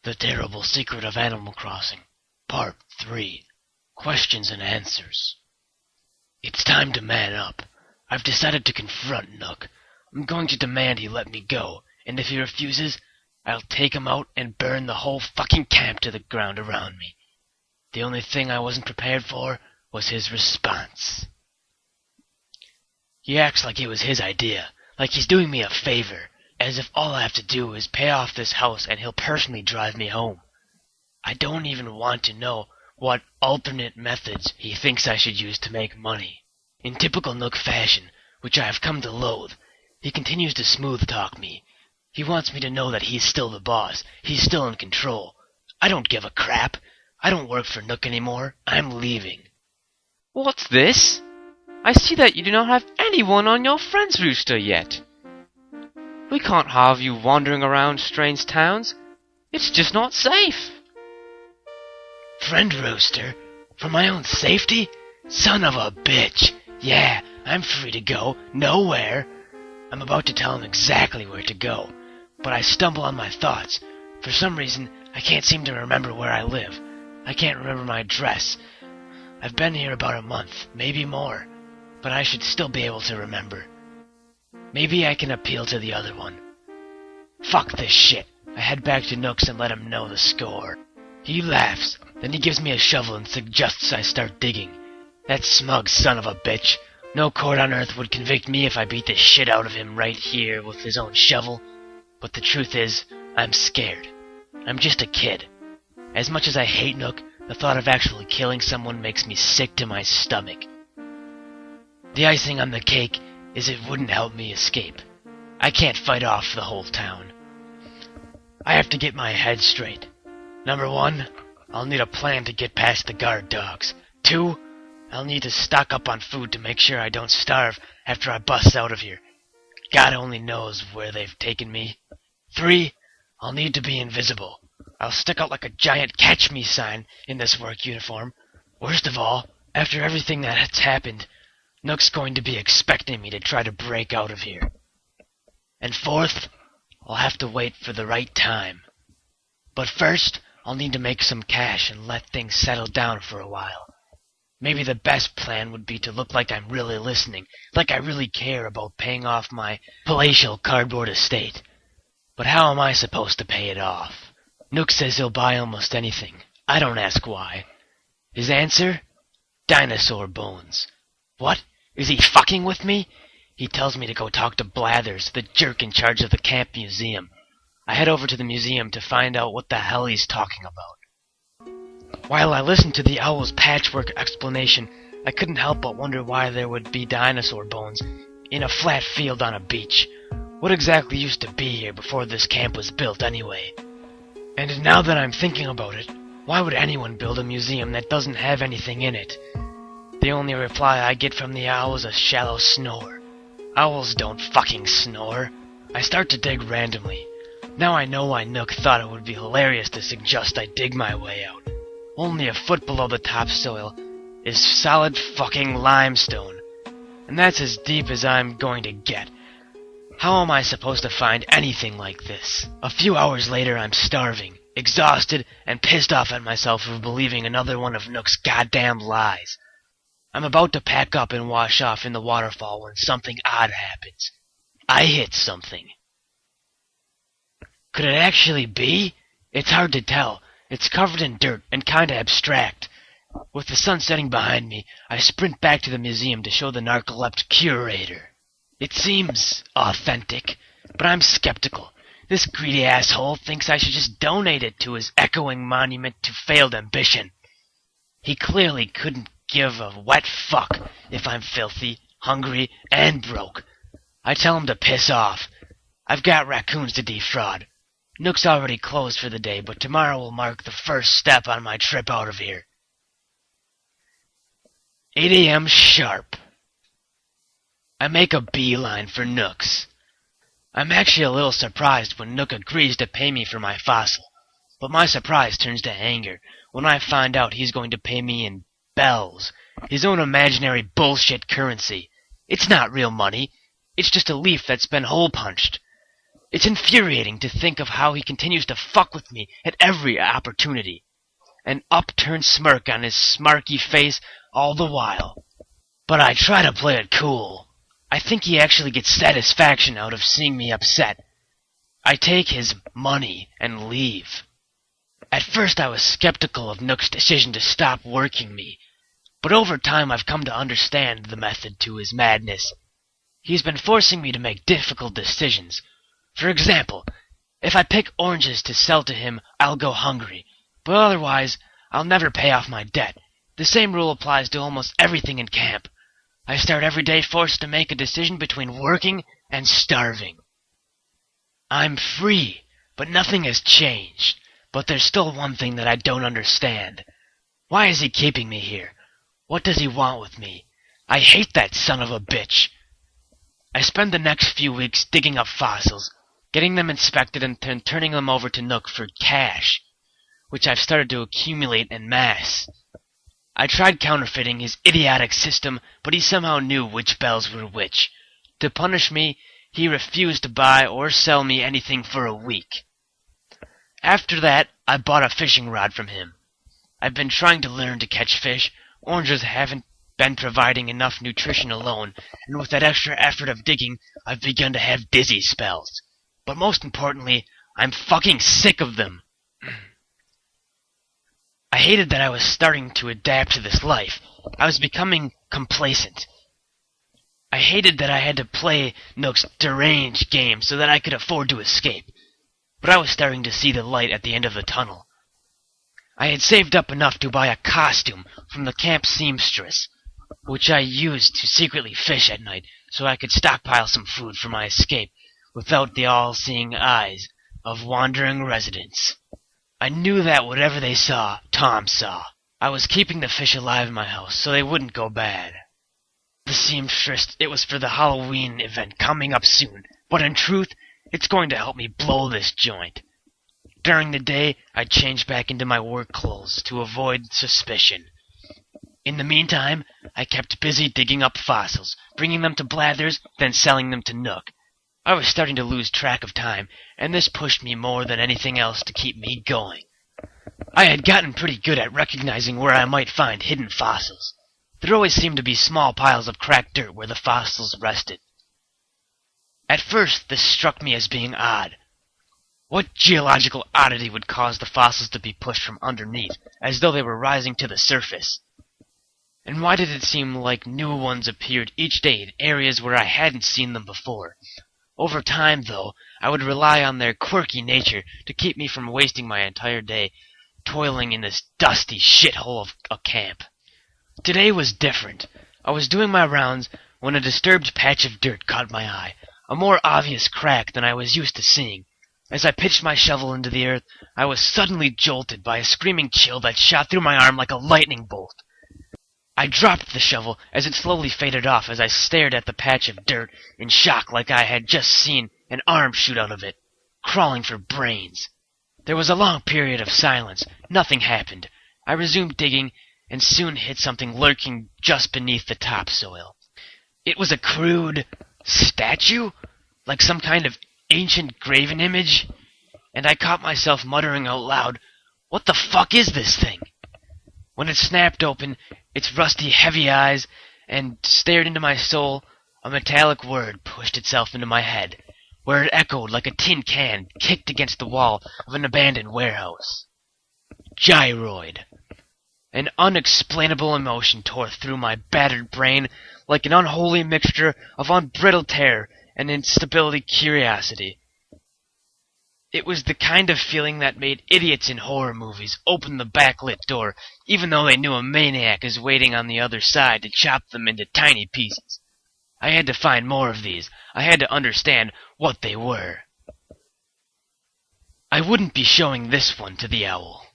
The Terrible Secret of Animal Crossing, Part 3. Questions and Answers. It's time to man up. I've decided to confront Nook. I'm going to demand he let me go, and if he refuses, I'll take him out and burn the whole fucking camp to the ground around me. The only thing I wasn't prepared for was his response. He acts like it was his idea, like he's doing me a favor, as if all I have to do is pay off this house and he'll personally drive me home. I don't even want to know what alternate methods he thinks I should use to make money. In typical Nook fashion, which I have come to loathe, he continues to smooth-talk me. He wants me to know that he's still the boss, he's still in control. I don't give a crap. I don't work for Nook anymore. I'm leaving. What's this? I see that you do not have anyone on your friends rooster yet. We can't have you wandering around strange towns. It's just not safe. Friend rooster? For my own safety? Son of a bitch. Yeah, I'm free to go. Nowhere. I'm about to tell him exactly where to go, but I stumble on my thoughts. For some reason, I can't seem to remember where I live. I can't remember my address. I've been here about a month, maybe more, but I should still be able to remember. Maybe I can appeal to the other one. Fuck this shit. I head back to Nook's and let him know the score. He laughs, then he gives me a shovel and suggests I start digging. That smug son of a bitch. No court on earth would convict me if I beat the shit out of him right here with his own shovel. But the truth is, I'm scared. I'm just a kid. As much as I hate Nook, the thought of actually killing someone makes me sick to my stomach. The icing on the cake is it wouldn't help me escape. I can't fight off the whole town. I have to get my head straight. Number 1, I'll need a plan to get past the guard dogs. 2, I'll need to stock up on food to make sure I don't starve after I bust out of here. God only knows where they've taken me. 3, I'll need to be invisible. I'll stick out like a giant catch me sign in this work uniform. Worst of all, after everything that's happened, Nook's going to be expecting me to try to break out of here. And 4th, I'll have to wait for the right time. But first, I'll need to make some cash and let things settle down for a while. Maybe the best plan would be to look like I'm really listening, like I really care about paying off my palatial cardboard estate. But how am I supposed to pay it off? Nook says he'll buy almost anything. I don't ask why. His answer? Dinosaur bones. What? Is he fucking with me? He tells me to go talk to Blathers, the jerk in charge of the camp museum. I head over to the museum to find out what the hell he's talking about. While I listened to the owl's patchwork explanation, I couldn't help but wonder why there would be dinosaur bones in a flat field on a beach. What exactly used to be here before this camp was built anyway? And now that I'm thinking about it, why would anyone build a museum that doesn't have anything in it? The only reply I get from the owl is a shallow snore. Owls don't fucking snore. I start to dig randomly. Now I know why Nook thought it would be hilarious to suggest I dig my way out. Only a foot below the topsoil is solid fucking limestone. And that's as deep as I'm going to get. How am I supposed to find anything like this? A few hours later I'm starving, exhausted, and pissed off at myself for believing another one of Nook's goddamn lies. I'm about to pack up and wash off in the waterfall when something odd happens. I hit something. Could it actually be? It's hard to tell. It's covered in dirt and kinda abstract. With the sun setting behind me, I sprint back to the museum to show the narcoleptic curator. It seems authentic, but I'm skeptical. This greedy asshole thinks I should just donate it to his echoing monument to failed ambition. He clearly couldn't give a wet fuck if I'm filthy, hungry, and broke. I tell him to piss off. I've got raccoons to defraud. Nook's already closed for the day, but tomorrow will mark the first step on my trip out of here. 8 a.m. sharp. I make a beeline for Nook's. I'm actually a little surprised when Nook agrees to pay me for my fossil, but my surprise turns to anger when I find out he's going to pay me in bells, his own imaginary bullshit currency. It's not real money. It's just a leaf that's been hole-punched. It's infuriating to think of how he continues to fuck with me at every opportunity. An upturned smirk on his smarky face all the while. But I try to play it cool. I think he actually gets satisfaction out of seeing me upset. I take his money and leave. At first I was skeptical of Nook's decision to stop working me, but over time I've come to understand the method to his madness. He's been forcing me to make difficult decisions. For example, if I pick oranges to sell to him, I'll go hungry, but otherwise I'll never pay off my debt. The same rule applies to almost everything in camp. I start every day forced to make a decision between working and starving. I'm free, but nothing has changed. But there's still one thing that I don't understand. Why is he keeping me here? What does he want with me? I hate that son of a bitch. I spend the next few weeks digging up fossils, getting them inspected and turning them over to Nook for cash, which I've started to accumulate en masse. I tried counterfeiting his idiotic system, but he somehow knew which bells were which. To punish me, he refused to buy or sell me anything for a week. After that, I bought a fishing rod from him. I've been trying to learn to catch fish. Oranges haven't been providing enough nutrition alone, and with that extra effort of digging, I've begun to have dizzy spells. But most importantly, I'm fucking sick of them. I hated that I was starting to adapt to this life. I was becoming complacent. I hated that I had to play Nook's deranged game so that I could afford to escape. But I was starting to see the light at the end of the tunnel. I had saved up enough to buy a costume from the camp seamstress, which I used to secretly fish at night so I could stockpile some food for my escape without the all-seeing eyes of wandering residents. I knew that whatever they saw, Tom saw. I was keeping the fish alive in my house so they wouldn't go bad. The seamstress, it was for the Halloween event coming up soon, but in truth, it's going to help me blow this joint. During the day, I changed back into my work clothes to avoid suspicion. In the meantime, I kept busy digging up fossils, bringing them to Blathers, then selling them to Nook. I was starting to lose track of time, and this pushed me more than anything else to keep me going. I had gotten pretty good at recognizing where I might find hidden fossils. There always seemed to be small piles of cracked dirt where the fossils rested. At first, this struck me as being odd. What geological oddity would cause the fossils to be pushed from underneath, as though they were rising to the surface? And why did it seem like new ones appeared each day in areas where I hadn't seen them before? Over time, though, I would rely on their quirky nature to keep me from wasting my entire day toiling in this dusty shithole of a camp. Today was different. I was doing my rounds when a disturbed patch of dirt caught my eye, a more obvious crack than I was used to seeing. As I pitched my shovel into the earth, I was suddenly jolted by a screaming chill that shot through my arm like a lightning bolt. I dropped the shovel as it slowly faded off as I stared at the patch of dirt in shock like I had just seen an arm shoot out of it, crawling for brains. There was a long period of silence. Nothing happened. I resumed digging and soon hit something lurking just beneath the topsoil. It was a crude statue, like some kind of ancient graven image, and I caught myself muttering out loud, "What the fuck is this thing?" When it snapped open its rusty, heavy eyes and stared into my soul, a metallic word pushed itself into my head, where it echoed like a tin can kicked against the wall of an abandoned warehouse. Gyroid. An unexplainable emotion tore through my battered brain like an unholy mixture of unbridled terror and instability curiosity. It was the kind of feeling that made idiots in horror movies open the backlit door, even though they knew a maniac is waiting on the other side to chop them into tiny pieces. I had to find more of these. I had to understand what they were. I wouldn't be showing this one to the owl.